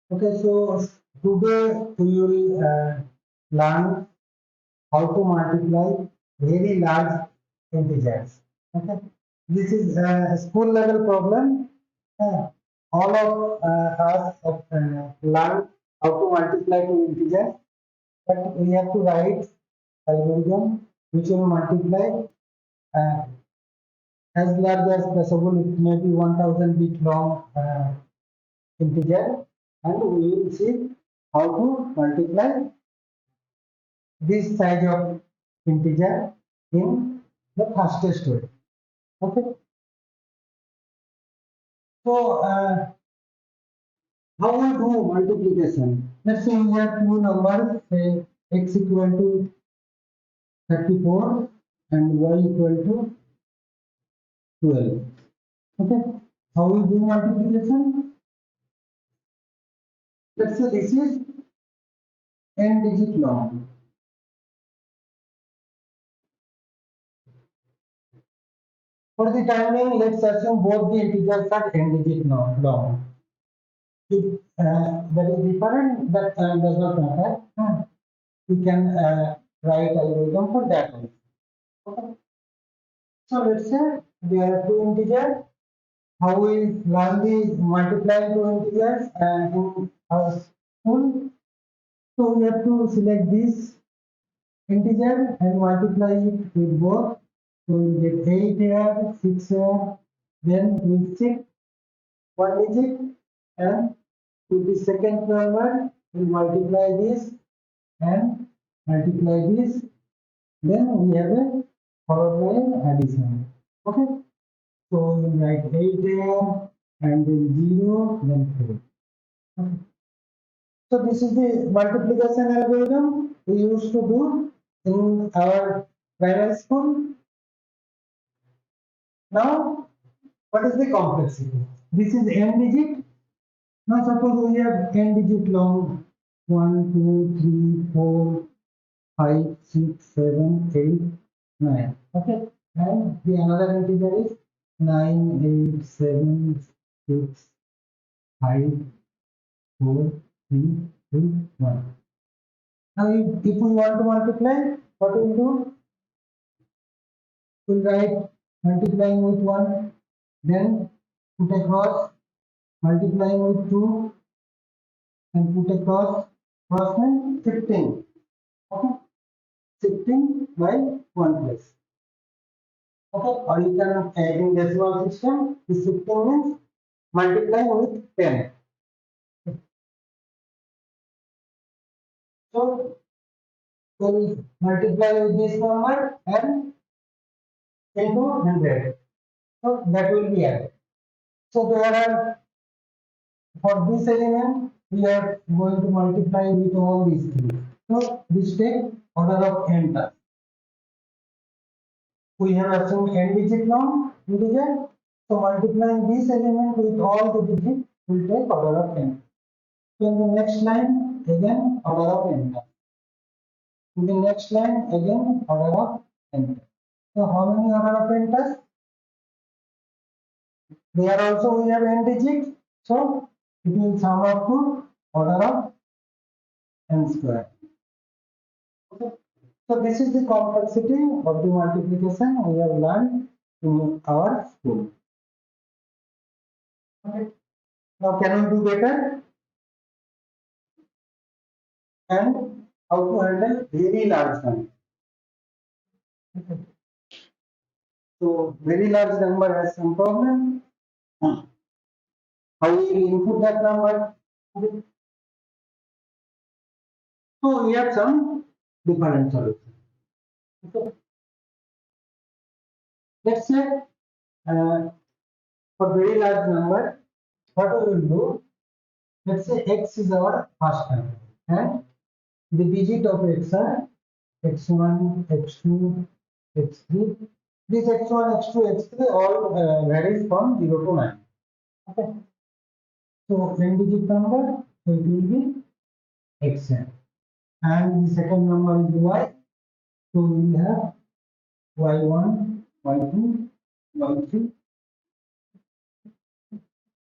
Okay, so today we will learn how to multiply very large integers. Okay, this is a school level problem. Uh, all of us have learned how to multiply two integers, but we have to write algorithm which will multiply uh, as large as possible. It may be 1000 bit long integer, and we will see how to multiply this size of integer in the fastest way. Okay, so how we do multiplication? Let's say we have two numbers, say x equal to 34 and y equal to 12. Okay, how we do multiplication? Let's say this is n digit long. For the timing, let's assume both the integers are n digit long. If that is different, that does not matter. We can write algorithm for that also. Okay. So let's say there are two integers. How we learn the multiplying two integers in our school. So we have to select this integer and multiply it with both. So we get 8 here, 6 here. Then we shift one digit and to the second number we multiply this and multiply this. Then we have a followed by addition. Okay. So we write 8 there and then 0, then 4. Okay. So this is the multiplication algorithm we used to do in our primary school. Now, what is the complexity? This is n digit. Now suppose we have n digit long 1, 2, 3, 4, 5, 6, 7, 8, 9. Okay. And the another integer is 9, 8, 7, 6, 5, 4, 3, 2, 1. Now if we want to multiply, what we will do? We'll write multiplying with 1, then put across, multiplying with 2, and put across, cross means shifting. Okay. Shifting by 1 place. Okay, or you can in decimal system, the shifting means multiplying with 10. So we'll multiply with this number and into 100. So that will be added. So there are, for this element, we are going to multiply with all these three. So this take order of n terms. We have assumed n digit long integer. So multiplying this element with all the digits will take order of n. So in the next line, again order of n. In the next line, again order of n. So how many order of n? There also we have n digits. So it will sum up to order of n square. Okay. So this is the complexity of the multiplication we have learned in our school. Okay. Now can we do better? And how to handle very large number. Okay. So very large number has some problem. How we will input that number? Okay. So we have some different solutions. Okay. Let's say for very large number, what we will do? Let's say x is our first number, and the digit of x are x1, x2, x3. This x1, x2, x3 all varies from 0 to 9. Okay. So n digit number, so it will be xn. And the second number is y. So we will have y1, y2, y3,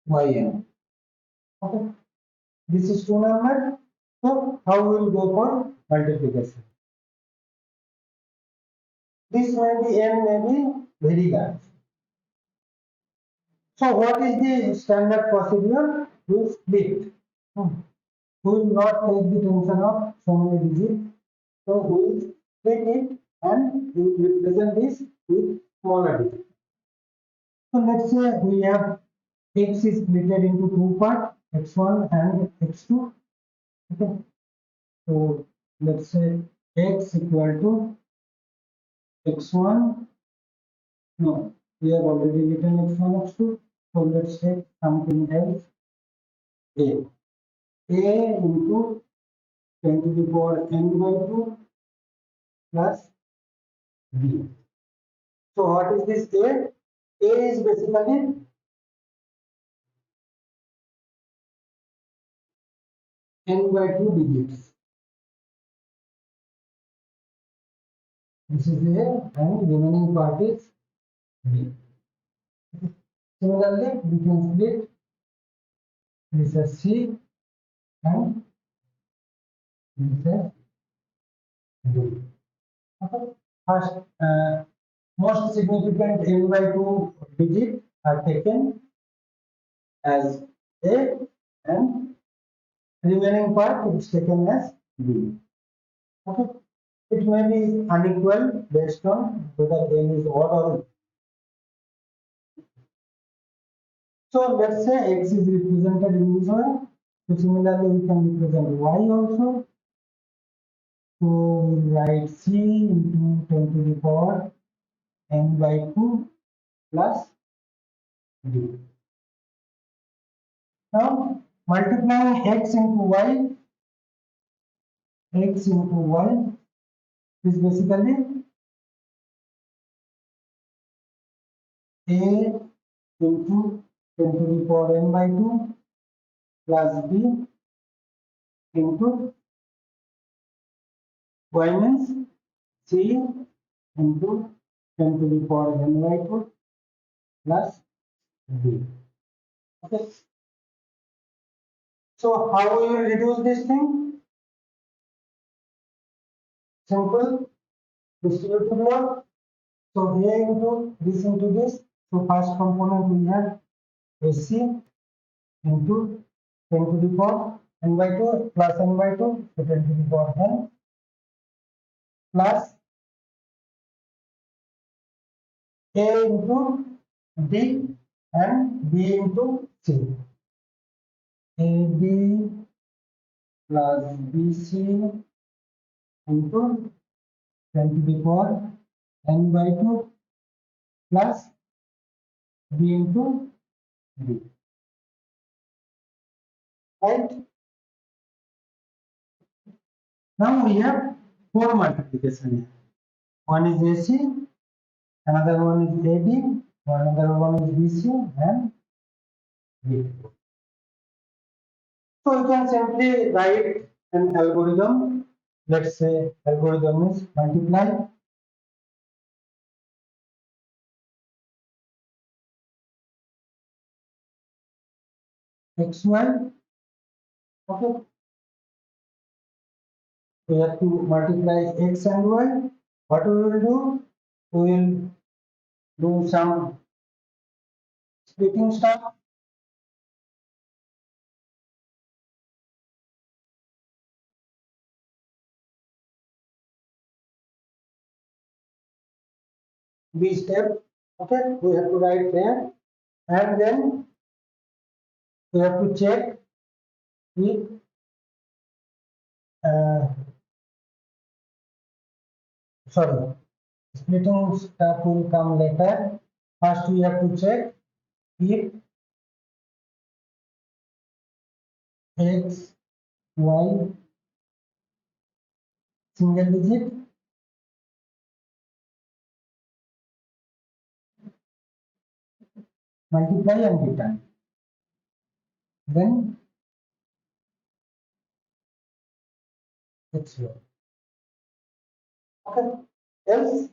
yn. Okay. This is two number. So how we will go for multiplication? This may be n may be very large. So what is the standard procedure? We split. Hmm. We will not take the tension of so many digits. So we will split it and we will represent this with smaller digits. So let's say we have x is split into two parts, x1 and x2. Okay. So let's say x equal to x1. No, we have already written x1, x2. So let's say something else. A. A into 10 to the power n by 2 plus b. So what is this A? A is basically n by 2 digits. This is A and remaining part is B. Similarly, we can split this as C and this as D. Okay. First, most significant n by 2 digits are taken as A and remaining part is taken as B. Okay. It may be unequal based on whether n is odd or. So let's say x is represented in this way. So similarly, we can represent y also. So we write c into 10 to the power n by 2 plus d. Now multiplying x into y is basically a into 10 to the power n by 2 plus b into y means c into 10 to the power n by 2 plus b. Okay. So how we will reduce this thing? Simple distributive law. So a into this. So first component we have AC into 10 to the power n by 2 plus n by 2, so 10 to the power n plus a into d and b into c. AB plus BC into 10 to the power n by 2 plus b into d. Right? Now we have four multiplication here. One is AC, another one is AD, another one is BC, and B. So you can simply write an algorithm. Let's say algorithm is multiply xy. Okay, we have to multiply x and y. What we will do? We will do some splitting stuff. B step. Okay, we have to write there, and then we have to check if uh, sorry, splitting stuff will come later. First, we have to check if x, y, single digit, multiply and return. Then it's your. Okay. Else,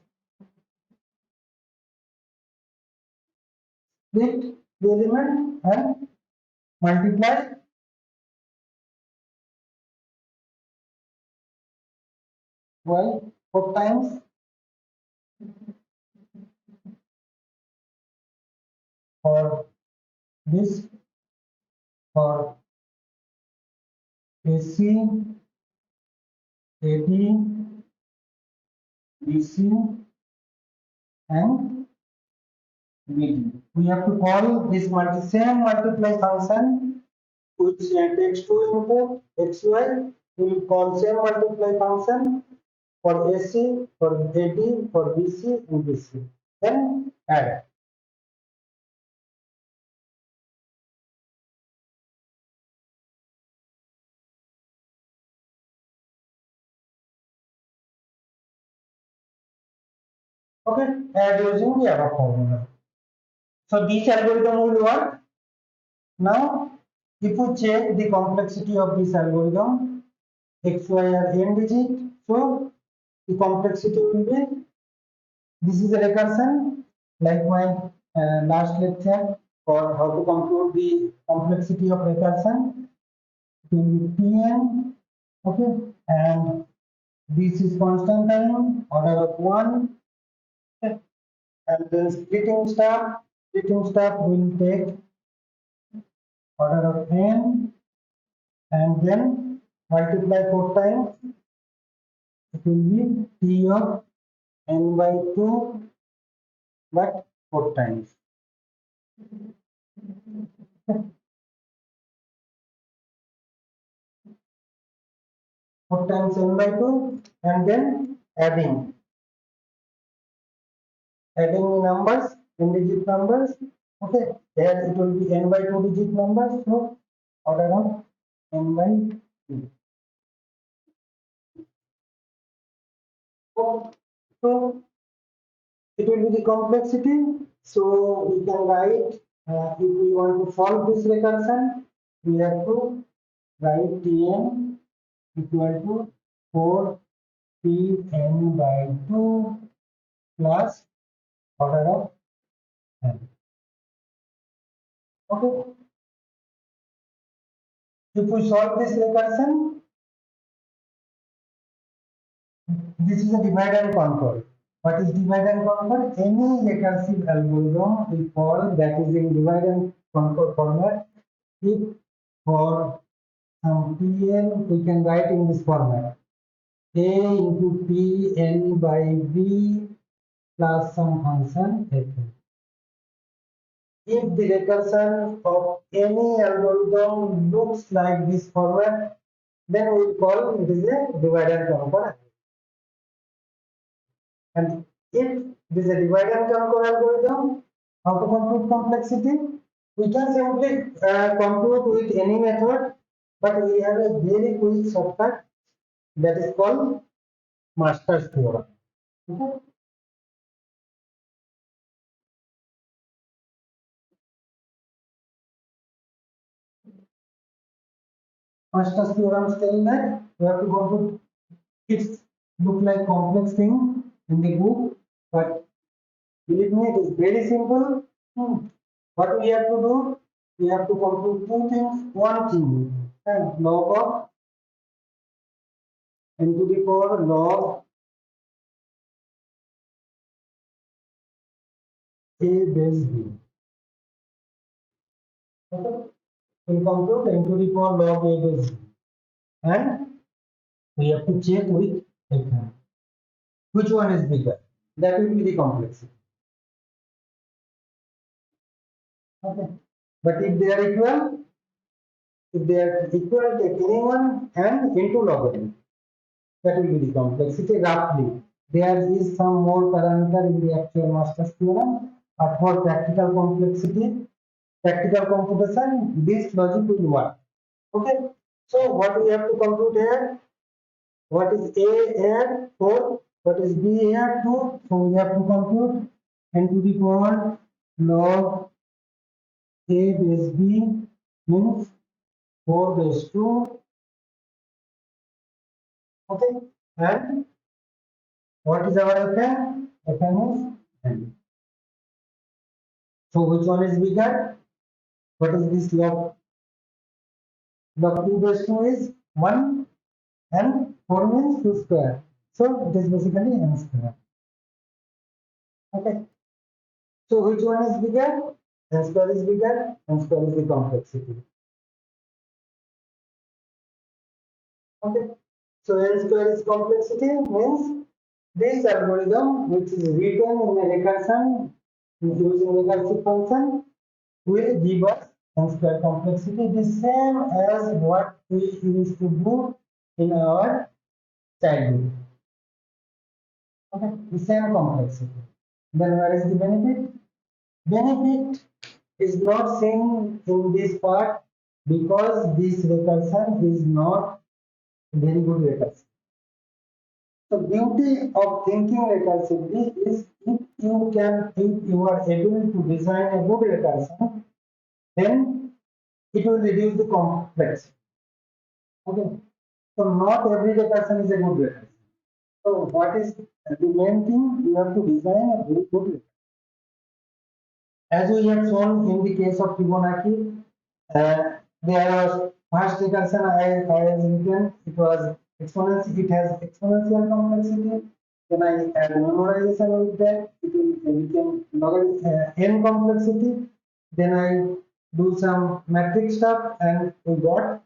split the element and multiply y 4 times for this for AC, AD, BC and BD. We have to call this same multiply function which takes two input xy. We will call same multiply function for AC, for AD, for BC and BC. Then add. Okay, add using the above formula. So this algorithm will work. Now, if we check the complexity of this algorithm, x, y are n digit, so the complexity will be, this is a recursion, like my last lecture for how to compute the complexity of recursion, it will be Tn, okay, and this is constant time, order of 1, okay, and then splitting step will take order of n, and then multiply 4 times, it will be T of n by 2, but 4 times. 4 times n by 2, and then adding numbers, n digit numbers. Okay, there it will be n by 2 digit numbers, so order of n by 2. So it will be the complexity. So we can write, if we want to solve this recursion, we have to write Tn equal to 4 Tn by 2 plus order of n. Okay, if we solve this recursion, this is a divide and conquer. What is divide and conquer? Any recursive algorithm we call that is in divide and conquer format. If for some Pn we can write in this format: A into Pn by B plus some function Fn. If the recursion of any algorithm looks like this format, then we call it is a divide and conquer. And if this is a divide and conquer algorithm, how to compute complexity? We can simply compute with any method, but we have a very quick shortcut that is called Master's theorem. Okay? Master's theorem tells that we have to compute. It look like complex thing in the book, but believe me, it is very simple. What we have to do? We have to compute two things. One thing, log of n to the power log a base b. Okay? We compute n to the power log a base b. And we have to check with fn. Which one is bigger? That will be the complexity. Okay. But if they are equal, take any one and into log n. That will be the complexity roughly. There is some more parameter in the actual Master's theorem, but for practical complexity, practical computation, this logic will work. Okay. So what we have to compute here? What is A here? 4. What is B here? 2. So we have to compute n to the power log A base B means 4 base 2. Okay. And what is our Fn? Fn is n. So which one is bigger? What is this log? Log 2 base 2 is 1 and 4 means 2 square. So it is basically n square. Okay. So which one is bigger? N square is bigger. N square is the complexity. Okay. So n square is complexity means this algorithm, which is written in a recursion using recursive function, will give us n square complexity, the same as what we used to do in our childhood. Okay, the same complexity. Then where is the benefit? Benefit is not seen in this part because this recursion is not very good recursion. The beauty of thinking recursively is if you are able to design a good recursion, then it will reduce the complexity. Okay. So not every recursion is a good recursion. So what is the main thing? You have to design a very good recursion. As we have shown in the case of Fibonacci, there was first recursion I has written, it was exponential, it has exponential complexity. Then I add memorization with that, it became n complexity. Then I do some matrix stuff and we got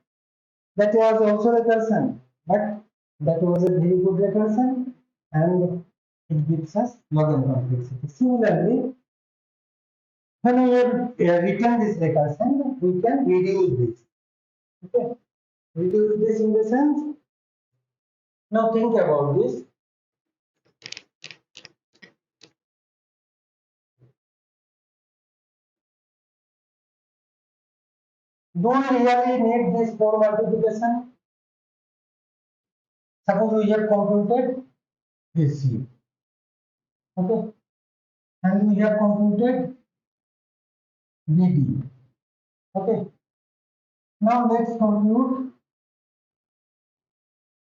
that was also recursion, but that was a very good recursion and it gives us log n complexity. Similarly, when we have written this recursion, we can reduce this. Okay, reduce this in the sense. Now think about this. Do we really need this for multiplication? Suppose we have computed AC, okay, and we have computed BD. Okay, now let's compute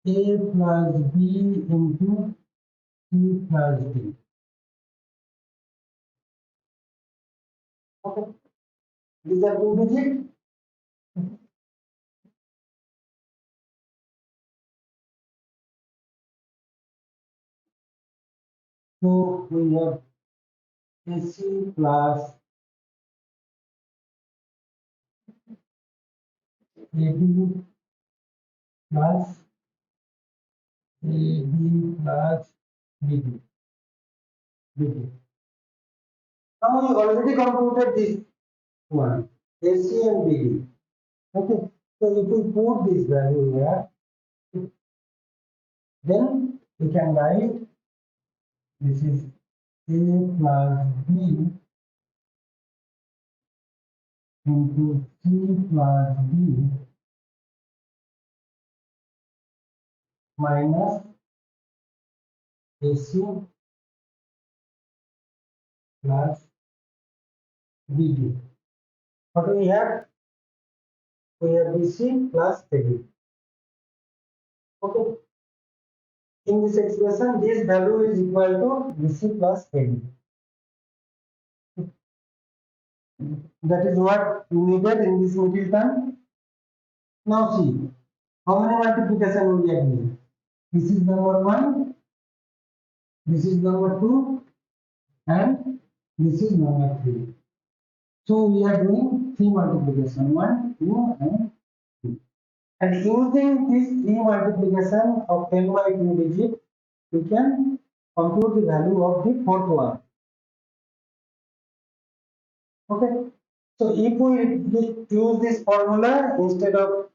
A plus B into C plus D. Okay, these are two digits. So we have AC plus AB plus AB plus BD. BD. Now we already computed this one, AC and BD. Okay, so if we put this value here, then we can write this is A plus B into C plus D minus AC plus BD. What do we have? We have BC plus AB. Okay. In this expression, this value is equal to BC plus AB. That is what we needed in this middle term. Now see, how many multiplication we are doing? This is number one, this is number two, and this is number three. So we are doing three multiplication, one, two, and three. And using this three multiplication of n by 2 digit, we can compute the value of the fourth one. Okay. So if we use this formula instead of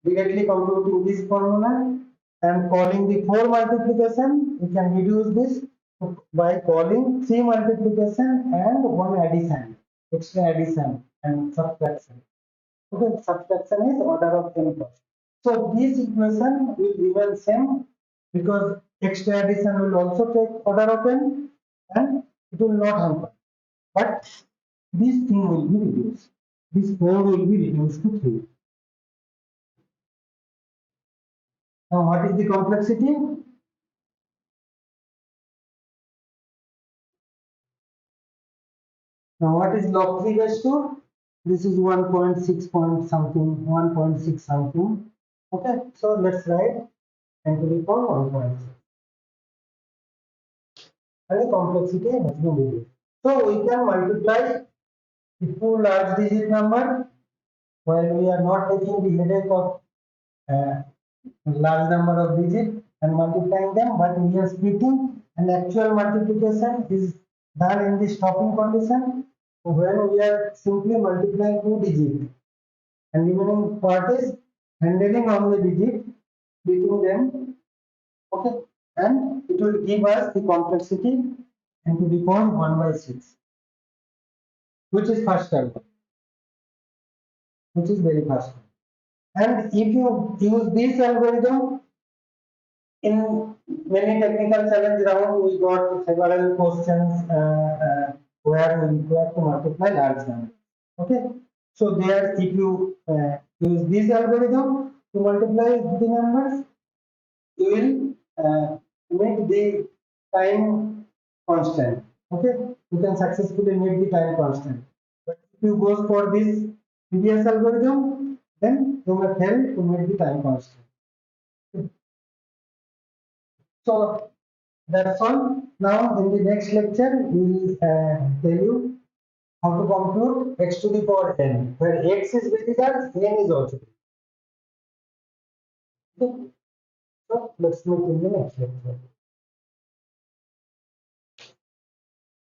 directly computing this formula and calling the 4 multiplication, we can reduce this by calling 3 multiplication and 1 addition, extra addition and subtraction. Okay, subtraction is order of n first. So this equation will remain same because extra addition will also take order of n and it will not happen. But this thing will be reduced. This 4 will be reduced to 3. Now what is the complexity? Now what is log 3 base 2? This is 1.6 point something, 1.6 something. Okay, so let's write 10 to the power 1.6. and the complexity has been reduced. So we can multiply the two large digit number while we are not taking the headache of uh, large number of digits and multiplying them, but we are splitting, and actual multiplication is done in the stopping condition when we are simply multiplying two digits, and remaining part is handling on the digit between them. Okay, and it will give us the complexity into the power 1 by 6, which is faster, which is very fast. And if you use this algorithm in many technical challenge round, we got several questions where we require to multiply large number. Okay, so there, if you use this algorithm to multiply the numbers, you will make the time constant. Okay, you can successfully make the time constant. But if you go for this previous algorithm, then you may fail to make the time constant. So that's all. Now in the next lecture, we will tell you how to compute x to the power n, where x is very large, n is also big. Okay. So let's meet in the next lecture.